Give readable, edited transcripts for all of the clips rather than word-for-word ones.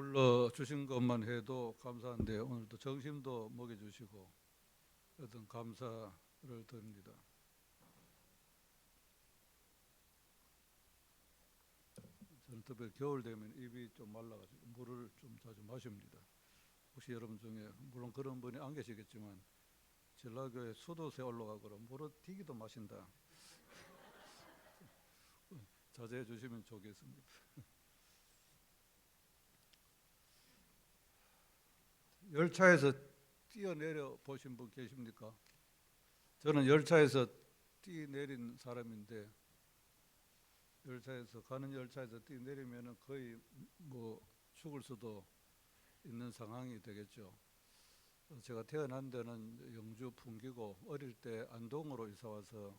불러주신 것만 해도 감사한데 오늘도 정심도 먹여주시고 어떤 감사를 드립니다. 저는 특히 겨울 되면 입이 좀 말라가지고 물을 좀 자주 마십니다. 혹시 여러분 중에 물론 그런 분이 안 계시겠지만 전라교회 수도세 올라가거나 물을 튀기도 마신다. 자제해 주시면 좋겠습니다. 열차에서 뛰어내려 보신 분 계십니까? 저는 열차에서 뛰내린 사람인데 가는 열차에서 뛰내리면 거의 뭐 죽을 수도 있는 상황이 되겠죠. 제가 태어난 데는 영주 풍기고 어릴 때 안동으로 이사 와서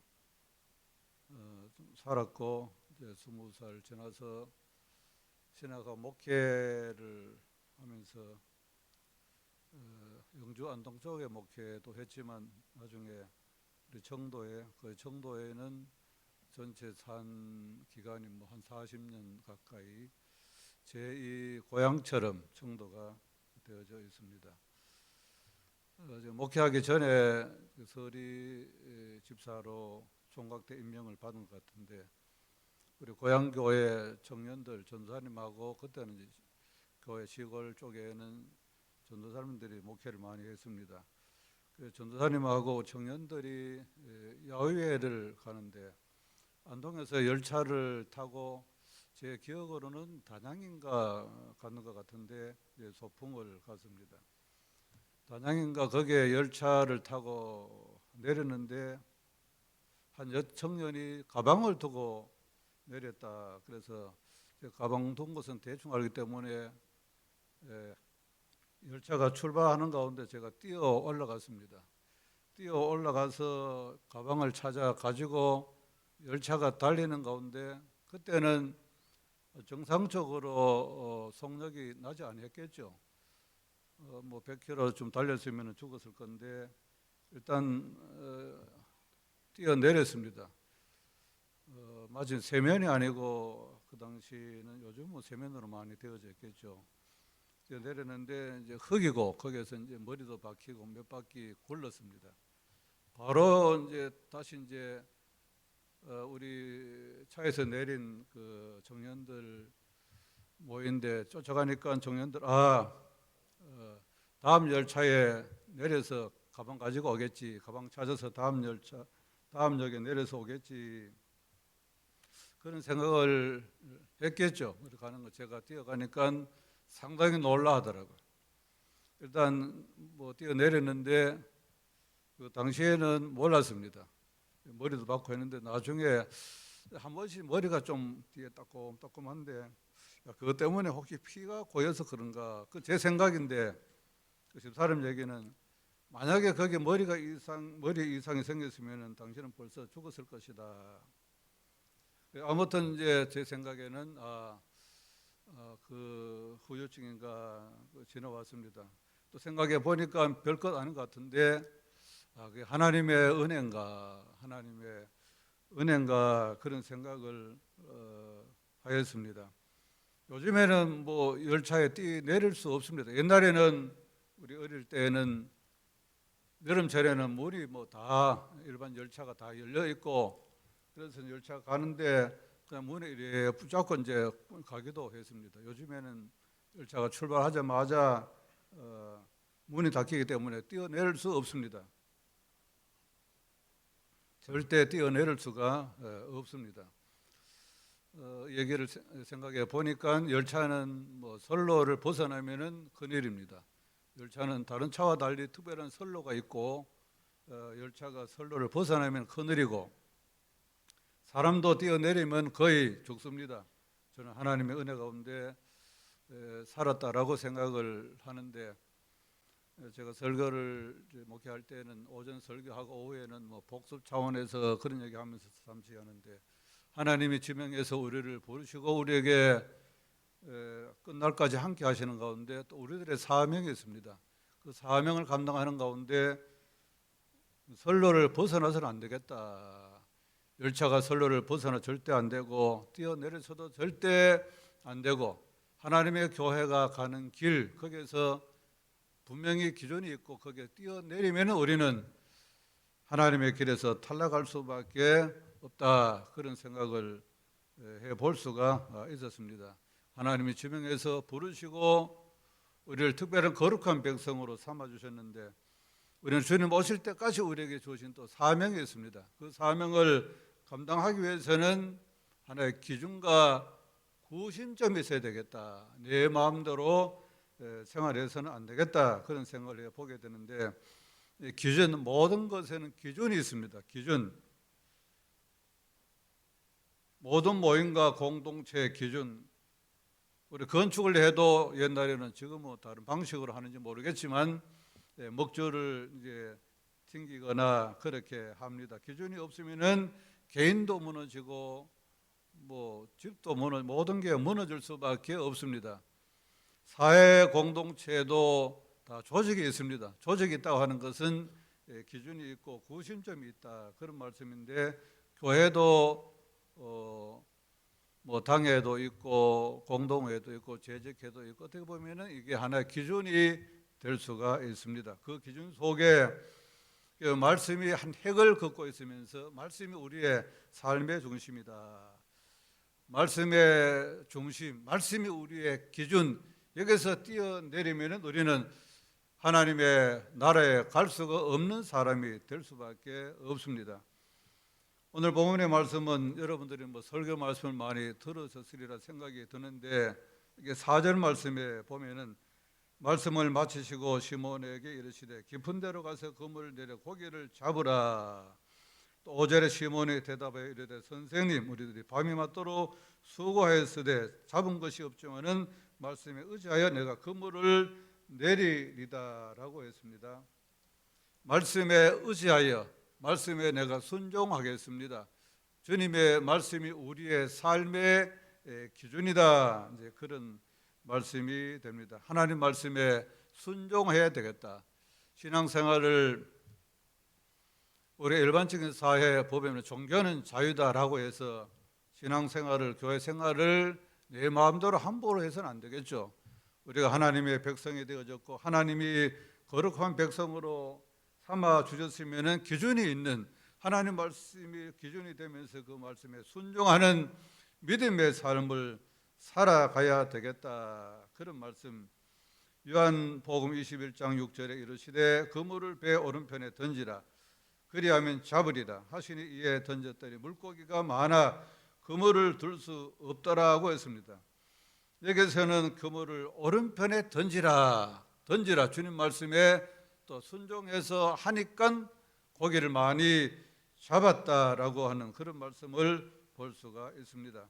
좀 살았고 이제 20살 지나서 신학과 목회를 하면서 영주 안동 쪽에 목회도 했지만 나중에 우리 청도에는 전체 산 기간이 뭐 한 40년 가까이 제2 고향처럼 청도가 되어져 있습니다. 목회하기 전에 서리 집사로 총각대 임명을 받은 것 같은데 우리 고향교회 청년들 전도사님하고 그때는 이제 교회 시골 쪽에는 전도사님들이 목회를 많이 했습니다. 전도사님하고 청년들이 야외를 가는데 안동에서 열차를 타고 제 기억으로는 단양인가 가는 것 같은데 소풍을 갔습니다. 단양인가 거기에 열차를 타고 내렸는데 한 청년이 가방을 두고 내렸다. 그래서 가방 둔 것은 대충 알기 때문에 열차가 출발하는 가운데 제가 뛰어 올라갔습니다. 뛰어 올라가서 가방을 찾아 가지고 열차가 달리는 가운데 그때는 정상적으로 속력이 나지 않았겠죠. 뭐 100km 좀 달렸으면 죽었을 건데 일단 뛰어내렸습니다. 마치 세면이 아니고 그 당시는 요즘 뭐 세면으로 많이 되어져 있겠죠. 뛰어내렸는데 이제 흙이고 거기에서 이제 머리도 박히고 몇 바퀴 굴렀습니다. 바로 이제 다시 이제 우리 차에서 내린 그 청년들 모인데 쫓아가니까 청년들 다음 열차에 내려서 가방 가지고 오겠지. 가방 찾아서 다음 역에 내려서 오겠지. 그런 생각을 했겠죠. 그렇게 가는 거 제가 뛰어가니까 상당히 놀라하더라고요. 일단 뭐 뛰어내렸는데 그 당시에는 몰랐습니다. 머리도 박고 했는데 나중에 한 번씩 머리가 좀 뒤에 따끔따끔한데 그것 때문에 혹시 피가 고여서 그런가? 그 제 생각인데 그 집사람 얘기는 만약에 거기 머리 이상이 생겼으면 당신은 벌써 죽었을 것이다. 아무튼 이제 제 생각에는 그 후유증인가 지나왔습니다. 또 생각해 보니까 별것 아닌 것 같은데 그게 하나님의 은혜인가 그런 생각을 하였습니다. 요즘에는 뭐 열차에 뛰내릴 수 없습니다. 옛날에는 우리 어릴 때는 여름철에는 물이 뭐 다 일반 열차가 다 열려 있고 그래서 열차가 가는데 그냥 문에 이렇게 붙잡고 이제 가기도 했습니다. 요즘에는 열차가 출발하자마자 문이 닫히기 때문에 뛰어내릴 수 없습니다. 절대 뛰어내릴 수가 없습니다. 얘기를 생각해 보니까 열차는 뭐 선로를 벗어나면은 큰일입니다. 열차는 다른 차와 달리 특별한 선로가 있고 열차가 선로를 벗어나면 큰일이고 사람도 뛰어내리면 거의 죽습니다. 저는 하나님의 은혜 가운데 살았다라고 생각을 하는데 제가 설교를 목회할 때는 오전 설교하고 오후에는 뭐 복습 차원에서 그런 얘기하면서 잠시 하는데 하나님이 지명해서 우리를 부르시고 우리에게 끝날까지 함께 하시는 가운데 또 우리들의 사명이 있습니다. 그 사명을 감당하는 가운데 선로를 벗어나서는 안 되겠다. 열차가 선로를 벗어나 절대 안 되고 뛰어내려서도 절대 안 되고 하나님의 교회가 가는 길, 거기에서 분명히 기준이 있고 거기에 뛰어내리면 우리는 하나님의 길에서 탈락할 수밖에 없다, 그런 생각을 해볼 수가 있었습니다. 하나님이 지명해서 부르시고 우리를 특별한 거룩한 백성으로 삼아주셨는데, 우리는 주님 오실 때까지 우리에게 주신 또 사명이 있습니다. 그 사명을 감당하기 위해서는 하나의 기준과 구심점이 있어야 되겠다. 내 마음대로 생활해서는 안 되겠다, 그런 생각을 해보게 되는데, 기준, 모든 것에는 기준이 있습니다. 기준. 모든 모임과 공동체의 기준. 우리 건축을 해도 옛날에는, 지금은 다른 방식으로 하는지 모르겠지만 먹줄을 이제 튕기거나 그렇게 합니다. 기준이 없으면은 개인도 무너지고 뭐 집도 모든 게 무너질 수밖에 없습니다. 사회 공동체도 다 조직이 있습니다. 조직이 있다고 하는 것은 기준이 있고 구심점이 있다, 그런 말씀인데, 교회도 뭐 당회도 있고 공동회도 있고 재직회도 있고, 어떻게 보면은 이게 하나의 기준이 될 수가 있습니다. 그 기준 속에 그 말씀이 한 획을 긋고 있으면서 말씀이 우리의 삶의 중심이다. 말씀의 중심, 말씀이 우리의 기준, 여기서 뛰어내리면 우리는 하나님의 나라에 갈 수가 없는 사람이 될 수밖에 없습니다. 오늘 본문의 말씀은 여러분들이 뭐 설교 말씀을 많이 들으셨으리라 생각이 드는데, 이게 4절 말씀에 보면은 말씀을 마치시고 시몬에게 이르시되 깊은 데로 가서 그물을 내려 고기를 잡으라. 또 5절에 시몬이 대답하여 이르되 선생님, 우리들이 밤이 맞도록 수고하였으되 잡은 것이 없지만은 말씀에 의지하여 내가 그물을 내리리다라고 했습니다. 말씀에 의지하여, 말씀에 내가 순종하겠습니다. 주님의 말씀이 우리의 삶의 기준이다, 이제 그런 말씀이 됩니다. 하나님 말씀에 순종해야 되겠다. 신앙생활을 우리 일반적인 사회에 보면 종교는 자유다라고 해서 신앙생활을, 교회 생활을 내 마음대로 함부로 해서는 안 되겠죠. 우리가 하나님의 백성이 되어졌고 하나님이 거룩한 백성으로 삼아 주셨으면 기준이 있는, 하나님 말씀이 기준이 되면서 그 말씀에 순종하는 믿음의 삶을 살아가야 되겠다, 그런 말씀. 요한복음 21장 6절에 이르시되 그물을 배 오른편에 던지라, 그리하면 잡으리라 하시니 이에 던졌더니 물고기가 많아 그물을 들 수 없더라고 했습니다. 여기서는 그물을 오른편에 던지라, 주님 말씀에 또 순종해서 하니까 고기를 많이 잡았다라고 하는 그런 말씀을 볼 수가 있습니다.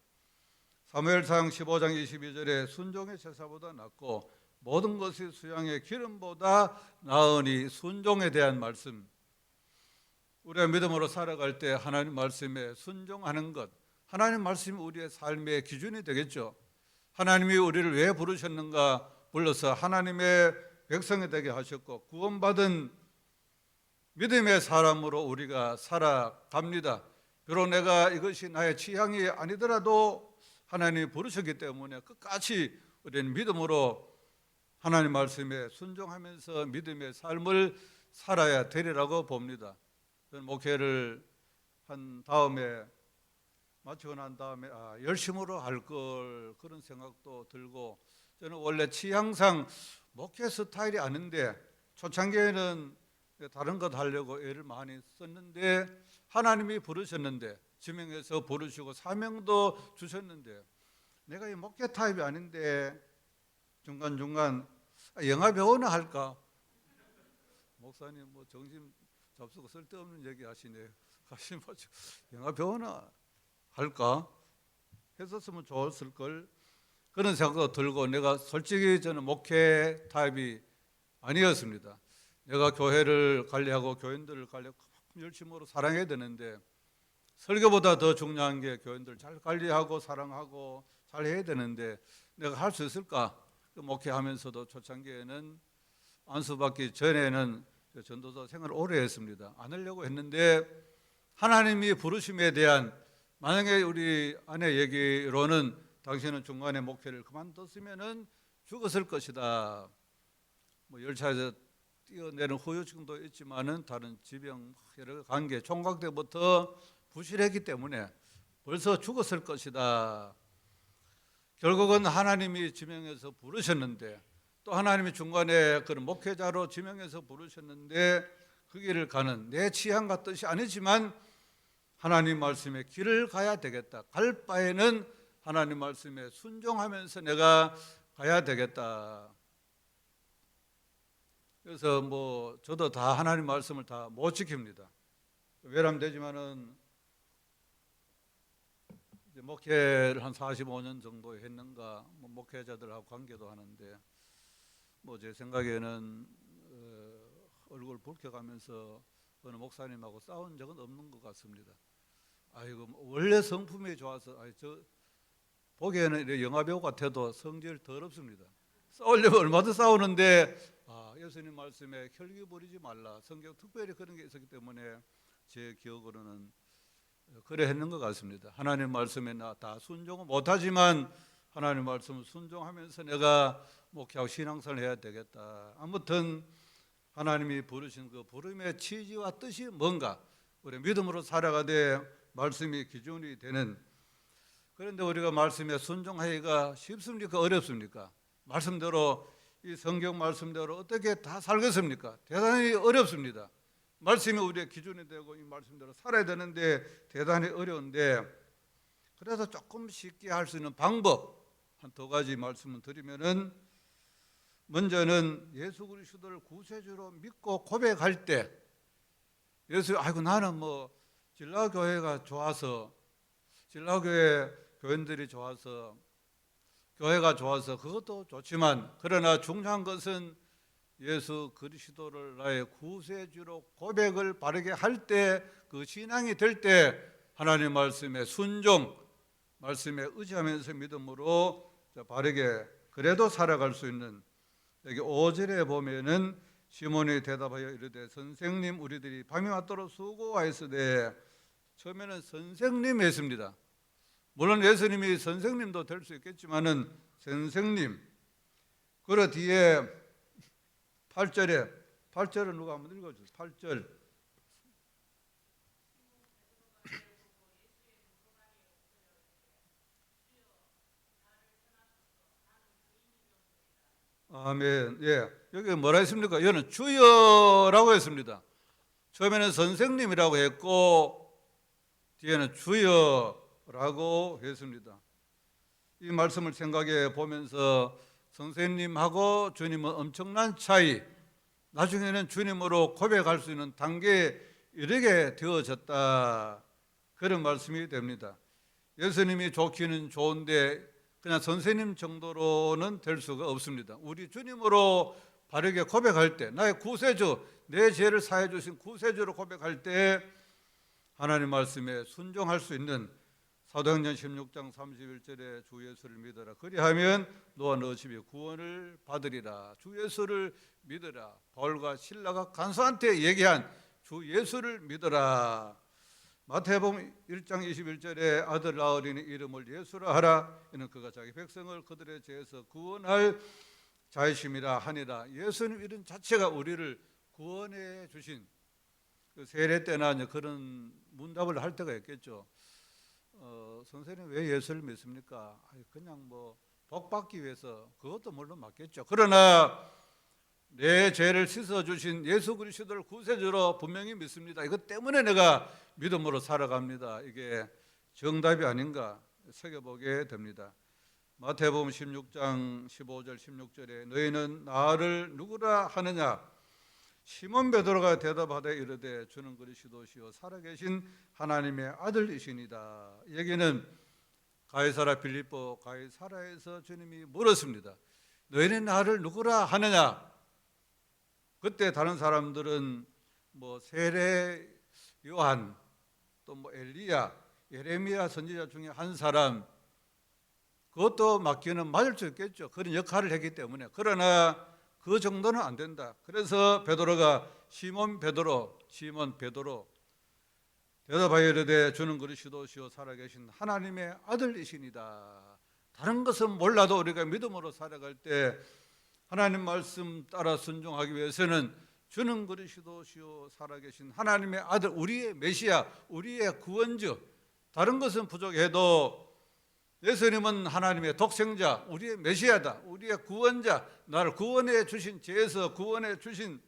사무엘상 15장 22절에 순종의 제사보다 낫고 모든 것이 수양의 기름보다 나으니, 순종에 대한 말씀. 우리가 믿음으로 살아갈 때 하나님 말씀에 순종하는 것, 하나님 말씀이 우리의 삶의 기준이 되겠죠. 하나님이 우리를 왜 부르셨는가, 불러서 하나님의 백성이 되게 하셨고 구원받은 믿음의 사람으로 우리가 살아갑니다. 비록 내가 이것이 나의 취향이 아니더라도 하나님이 부르셨기 때문에 끝까지 우리는 믿음으로 하나님 말씀에 순종하면서 믿음의 삶을 살아야 되리라고 봅니다. 저는 목회를 한 다음에, 마치고 난 다음에 열심으로 할 걸, 그런 생각도 들고, 저는 원래 취향상 목회 스타일이 아닌데 초창기에는 다른 것 하려고 애를 많이 썼는데, 하나님이 부르셨는데, 지명해서 부르시고 사명도 주셨는데, 내가 이 목회 타입이 아닌데 중간중간 영화 배우나 할까? 목사님 뭐 정신 잡수고 쓸데없는 얘기 하시네. 가시 맞죠? 영화 배우나 할까? 했었으면 좋았을 걸, 그런 생각도 들고, 내가 솔직히 저는 목회 타입이 아니었습니다. 내가 교회를 관리하고 교인들을 관리하고 열심으로 사랑해야 되는데, 설교보다 더 중요한 게 교인들 잘 관리하고 사랑하고 잘 해야 되는데 내가 할 수 있을까? 목회하면서도 초창기에는, 안수받기 전에는 전도사 생활을 오래 했습니다. 안 하려고 했는데 하나님이 부르심에 대한, 만약에 우리 아내 얘기로는 당신은 중간에 목회를 그만뒀으면은 죽었을 것이다. 뭐 열차에서 뛰어내는 후유증도 있지만은 다른 지병 여러 관계 총각 때부터 부실했기 때문에 벌써 죽었을 것이다. 결국은 하나님이 지명해서 부르셨는데 또 하나님이 중간에 그런 목회자로 지명해서 부르셨는데 그 길을 가는 내 취향과 뜻이 아니지만 하나님 말씀의 길을 가야 되겠다. 갈 바에는 하나님 말씀에 순종하면서 내가 가야 되겠다. 그래서 뭐 저도 다 하나님 말씀을 다 못 지킵니다. 외람되지만은 목회를 한 45년 정도 했는가, 뭐 목회자들하고 관계도 하는데 뭐 제 생각에는 얼굴 붉혀가면서 어느 목사님하고 싸운 적은 없는 것 같습니다. 아이고 원래 성품이 좋아서 저 보기에는 영화 배우 같아도 성질 더럽습니다. 싸우려면 얼마든 싸우는데 예수님 말씀에 혈기 부리지 말라. 성경 특별히 그런 게 있었기 때문에 제 기억으로는 그래 했는 것 같습니다. 하나님 말씀에 나 다 순종은 못하지만 하나님 말씀을 순종하면서 내가 목회하고 신앙생활을 해야 되겠다. 아무튼 하나님이 부르신 그 부름의 취지와 뜻이 뭔가 우리 믿음으로 살아가되 말씀이 기준이 되는. 그런데 우리가 말씀에 순종하기가 쉽습니까? 어렵습니까? 말씀대로 이 성경 말씀대로 어떻게 다 살겠습니까? 대단히 어렵습니다. 말씀이 우리의 기준이 되고 이 말씀대로 살아야 되는데 대단히 어려운데 그래서 조금 쉽게 할 수 있는 방법 한 두 가지 말씀을 드리면은 먼저는 예수 그리스도를 구세주로 믿고 고백할 때 아이고 나는 뭐 진라교회가 좋아서 진라교회 교인들이 좋아서 교회가 좋아서 그것도 좋지만 그러나 중요한 것은 예수 그리스도를 나의 구세주로 고백을 바르게 할 때 그 신앙이 될 때 하나님 말씀에 순종 말씀에 의지하면서 믿음으로 바르게 그래도 살아갈 수 있는. 여기 5절에 보면은 시몬이 대답하여 이르되 선생님 우리들이 밤이 맞도록 수고하였으되 처음에는 선생님 했습니다. 물론 예수님이 선생님도 될 수 있겠지만은 선생님. 그러 뒤에 8절은 누가 한번 읽어주세요. 8절. 아멘. 예. 여기 뭐라 했습니까? 여기는 주여라고 했습니다. 처음에는 선생님이라고 했고 뒤에는 주여라고 했습니다. 이 말씀을 생각해 보면서 선생님하고 주님은 엄청난 차이, 나중에는 주님으로 고백할 수 있는 단계에 이르게 되어졌다. 그런 말씀이 됩니다. 예수님이 좋기는 좋은데 그냥 선생님 정도로는 될 수가 없습니다. 우리 주님으로 바르게 고백할 때 나의 구세주, 내 죄를 사해 주신 구세주로 고백할 때 하나님 말씀에 순종할 수 있는 사도행전 16장 31절에 주 예수를 믿어라. 그리하면 너와 너 집이 구원을 받으리라. 주 예수를 믿어라. 바울과 실라가 간수한테 얘기한 주 예수를 믿어라. 마태복음 1장 21절에 아들 낳으리니 이름을 예수라 하라. 이는 그가 자기 백성을 그들의 죄에서 구원할 자이심이라 하니라. 예수님 이름 자체가 우리를 구원해 주신 그 세례 때나 그런 문답을 할 때가 있겠죠. 선생님 왜 예수를 믿습니까? 그냥 뭐 복 받기 위해서. 그것도 물론 맞겠죠. 그러나 내 죄를 씻어주신 예수 그리스도를 구세주로 분명히 믿습니다. 이것 때문에 내가 믿음으로 살아갑니다. 이게 정답이 아닌가 새겨보게 됩니다. 마태복음 16장 15절 16절에 너희는 나를 누구라 하느냐? 시몬 베드로가 대답하되 이르되 주는 그리스도시요 살아계신 하나님의 아들이시니다. 여기는 가이사라 빌립보 가이사라에서 주님이 물었습니다. 너희는 나를 누구라 하느냐? 그때 다른 사람들은 뭐 세례 요한 또 뭐 엘리야 예레미야 선지자 중에 한 사람, 그것도 맞기는 맞을 수 있겠죠. 그런 역할을 했기 때문에. 그러나 그 정도는 안 된다. 그래서 베드로가 시몬 베드로 대답하여 이르되 주는 그리스도시요 살아계신 하나님의 아들이시니다. 다른 것은 몰라도 우리가 믿음으로 살아갈 때 하나님 말씀 따라 순종하기 위해서는 주는 그리스도시요 살아계신 하나님의 아들, 우리의 메시아, 우리의 구원주, 다른 것은 부족해도 예수님은 하나님의 독생자, 우리의 메시아다, 우리의 구원자, 나를 구원해 주신, 죄에서 구원해 주신,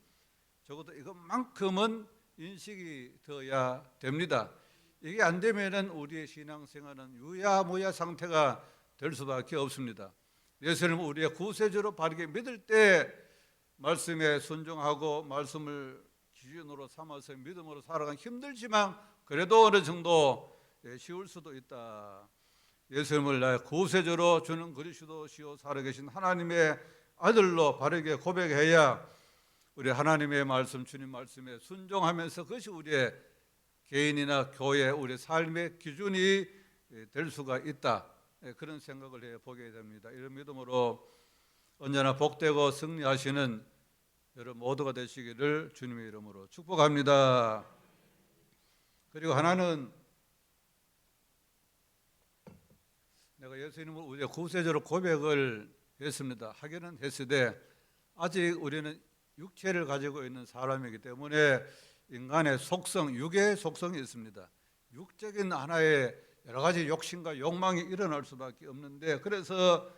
적어도 이것만큼은 인식이 되어야 됩니다. 이게 안 되면은 우리의 신앙생활은 유야무야 상태가 될 수밖에 없습니다. 예수님은 우리의 구세주로 바르게 믿을 때 말씀에 순종하고 말씀을 기준으로 삼아서 믿음으로 살아가기 힘들지만 그래도 어느 정도 쉬울 수도 있다. 예수님을 나의 구세주로 주는 그리스도시요 살아계신 하나님의 아들로 바르게 고백해야 우리 하나님의 말씀, 주님 말씀에 순종하면서 그것이 우리의 개인이나 교회, 우리 삶의 기준이 될 수가 있다. 그런 생각을 해보게 됩니다. 이런 믿음으로 언제나 복되고 승리하시는 여러분 모두가 되시기를 주님의 이름으로 축복합니다. 그리고 하나는 내가 예수님을 우리의 구세주로 고백을 했습니다. 하기는 했으되 아직 우리는 육체를 가지고 있는 사람이기 때문에 인간의 속성, 육의 속성이 있습니다. 육적인 하나의 여러 가지 욕심과 욕망이 일어날 수밖에 없는데, 그래서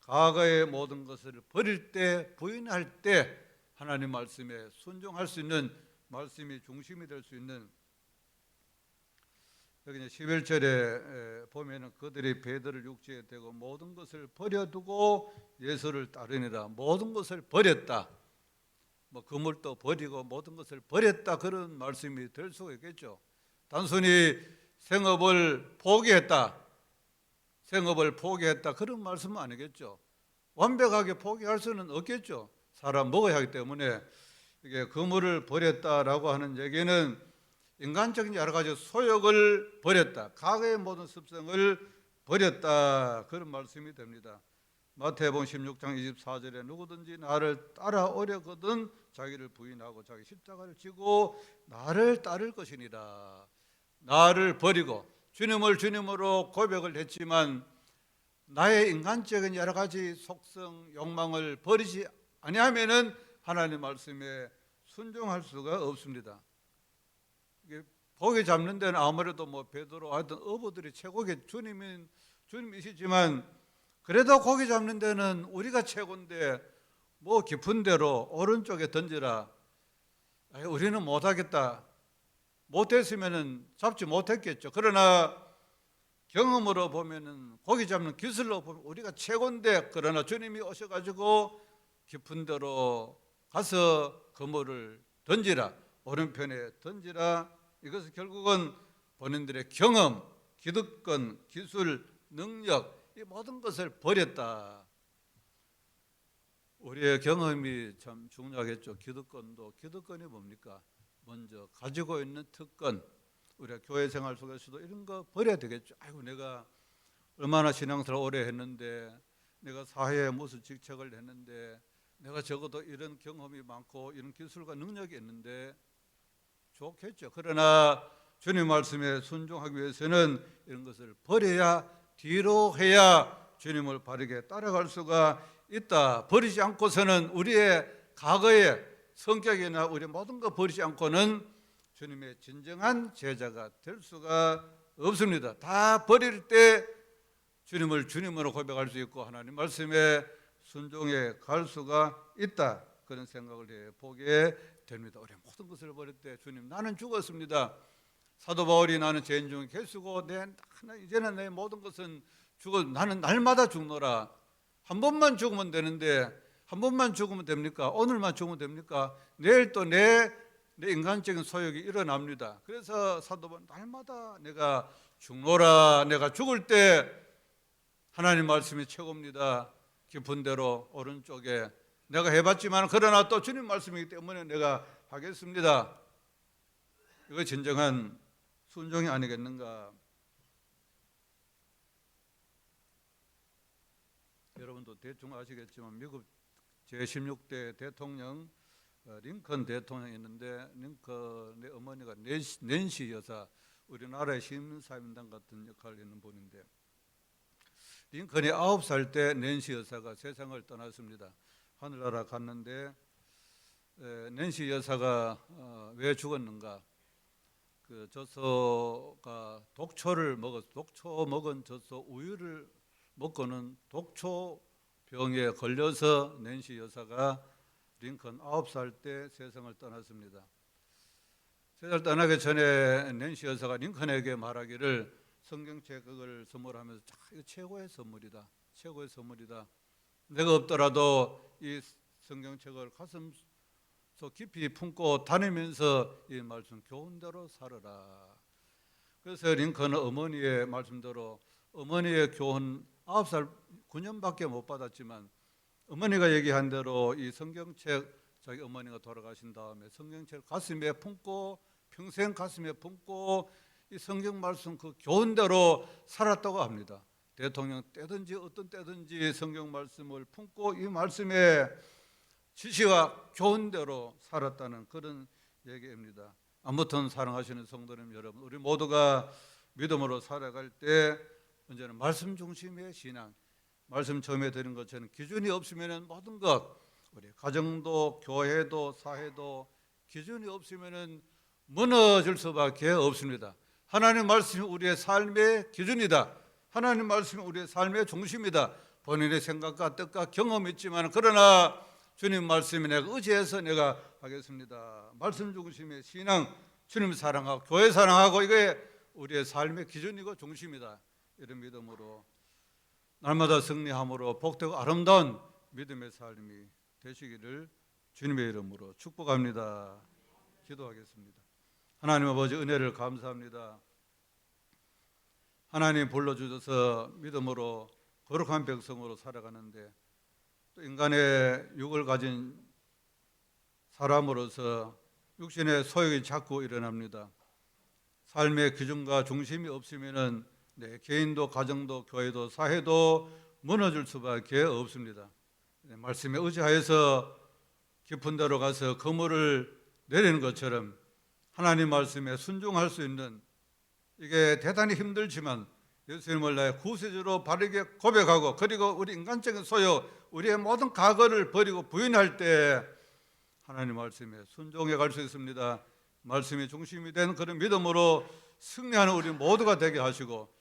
과거의 모든 것을 버릴 때, 부인할 때 하나님 말씀에 순종할 수 있는, 말씀이 중심이 될 수 있는, 여기 11절에 보면은 그들이 베드로를 육지에 대고 모든 것을 버려두고 예수를 따르니라. 모든 것을 버렸다. 뭐 그물도 버리고 모든 것을 버렸다, 그런 말씀이 될 수가 있겠죠. 단순히 생업을 포기했다, 생업을 포기했다, 그런 말씀은 아니겠죠. 완벽하게 포기할 수는 없겠죠. 사람 먹어야 하기 때문에. 이게 그물을 버렸다라고 하는 얘기는 인간적인 여러 가지 소욕을 버렸다, 과거의 모든 습성을 버렸다, 그런 말씀이 됩니다. 마태복음 16장 24절에 누구든지 나를 따라오려거든 자기를 부인하고 자기 십자가를 지고 나를 따를 것이니라. 나를 버리고 주님을 주님으로 고백을 했지만 나의 인간적인 여러 가지 속성, 욕망을 버리지 아니하면은 하나님 말씀에 순종할 수가 없습니다. 고기 잡는 데는 아무래도 뭐 베드로 하여튼 어부들이 최고의 주님이시지만 그래도 고기 잡는 데는 우리가 최고인데 뭐 깊은 데로 오른쪽에 던지라. 우리는 못하겠다. 못했으면 잡지 못했겠죠. 그러나 경험으로 보면은, 고기 잡는 기술로 보면 우리가 최고인데, 그러나 주님이 오셔가지고 깊은 데로 가서 그물을 던지라, 오른편에 던지라. 이것은 결국은 본인들의 경험, 기득권, 기술, 능력, 이 모든 것을 버렸다. 우리의 경험이 참 중요하겠죠. 기득권이 뭡니까? 먼저 가지고 있는 특권, 우리가 교회 생활 속에서도 이런 거 버려야 되겠죠. 아이고, 내가 얼마나 신앙생활 오래 했는데, 내가 사회에 무슨 직책을 했는데, 내가 적어도 이런 경험이 많고 이런 기술과 능력이 있는데, 좋겠죠. 그러나 주님 말씀에 순종하기 위해서는 이런 것을 버려야, 뒤로 해야 주님을 바르게 따라갈 수가 있다. 버리지 않고서는 우리의 과거의 성격이나 우리 모든 거 버리지 않고는 주님의 진정한 제자가 될 수가 없습니다. 다 버릴 때 주님을 주님으로 고백할 수 있고 하나님 말씀에 순종해 갈 수가 있다. 그런 생각을 해보게 됩니다. 우리 모든 것을 버릴 때 주님, 나는 죽었습니다. 사도 바울이 나는 죄인 중에 개수고 이제는 내 모든 것은 나는 날마다 죽노라. 한 번만 죽으면 되는데, 한 번만 죽으면 됩니까? 오늘만 죽으면 됩니까? 내일 또 내 인간적인 소욕이 일어납니다. 그래서 사도 바울은 날마다 내가 죽노라. 내가 죽을 때 하나님 말씀이 최고입니다. 깊은 데로 오른쪽에 내가 해봤지만 그러나 또 주님 말씀이기 때문에 내가 하겠습니다. 이거 진정한 순종이 아니겠는가. 여러분도 대충 아시겠지만 미국 제16대 대통령 링컨 대통령이 있는데, 링컨의 어머니가 낸시 여사, 우리나라의 시민사임당 같은 역할을 하는 분인데, 링컨이 9살 때 낸시 여사가 세상을 떠났습니다. 하늘나라 갔는데 낸시 여사가 왜 죽었는가? 그 젖소가 독초 먹은 젖소 우유를 먹고는 독초병에 걸려서 낸시 여사가 링컨 9살 때 세상을 떠났습니다. 세상을 떠나기 전에 낸시 여사가 링컨에게 말하기를 성경책을 선물하면서 이거 최고의 선물이다. 최고의 선물이다. 내가 없더라도 이 성경책을 가슴 속 깊이 품고 다니면서 이 말씀 교훈대로 살아라. 그래서 링컨은 어머니의 말씀대로 어머니의 교훈 9살 9년밖에 못 받았지만 어머니가 얘기한 대로 이 성경책 자기 어머니가 돌아가신 다음에 성경책 가슴에 품고 평생 가슴에 품고 이 성경 말씀 그 교훈대로 살았다고 합니다. 대통령 때든지 어떤 때든지 성경 말씀을 품고 이 말씀에 지시와 교훈대로 살았다는 그런 얘기입니다. 아무튼 사랑하시는 성도님 여러분, 우리 모두가 믿음으로 살아갈 때 언제나 말씀 중심의 신앙, 말씀 처음에 드린 것처럼 기준이 없으면 모든 것, 우리 가정도 교회도 사회도 기준이 없으면 무너질 수밖에 없습니다. 하나님 말씀이 우리의 삶의 기준이다. 하나님 말씀이 우리의 삶의 중심이다. 본인의 생각과 뜻과 경험이 있지만 그러나 주님 말씀이 내가 의지해서 내가 하겠습니다. 말씀 중심의 신앙, 주님 사랑하고 교회 사랑하고 이게 우리의 삶의 기준이고 중심이다. 이런 믿음으로 날마다 승리함으로 복되고 아름다운 믿음의 삶이 되시기를 주님의 이름으로 축복합니다. 기도하겠습니다. 하나님 아버지 은혜를 감사합니다. 하나님 불러주셔서 믿음으로 거룩한 백성으로 살아가는데 또 인간의 육을 가진 사람으로서 육신의 소욕이 자꾸 일어납니다. 삶의 기준과 중심이 없으면 내 개인도 가정도 교회도 사회도 무너질 수밖에 없습니다. 말씀에 의지하여서 깊은 데로 가서 그물을 내리는 것처럼 하나님 말씀에 순종할 수 있는 이게 대단히 힘들지만 예수님을 나의 구세주로 바르게 고백하고 그리고 우리 인간적인 소욕 우리의 모든 과거를 버리고 부인할 때 하나님 말씀에 순종해 갈 수 있습니다. 말씀이 중심이 된 그런 믿음으로 승리하는 우리 모두가 되게 하시고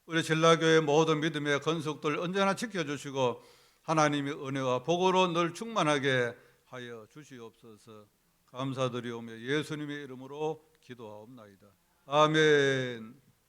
우리 진라교회 모든 믿음의 건속들 언제나 지켜주시고 하나님의 은혜와 복으로 늘 충만하게 하여 주시옵소서. 감사드리오며 예수님의 이름으로 기도하옵나이다. 아멘.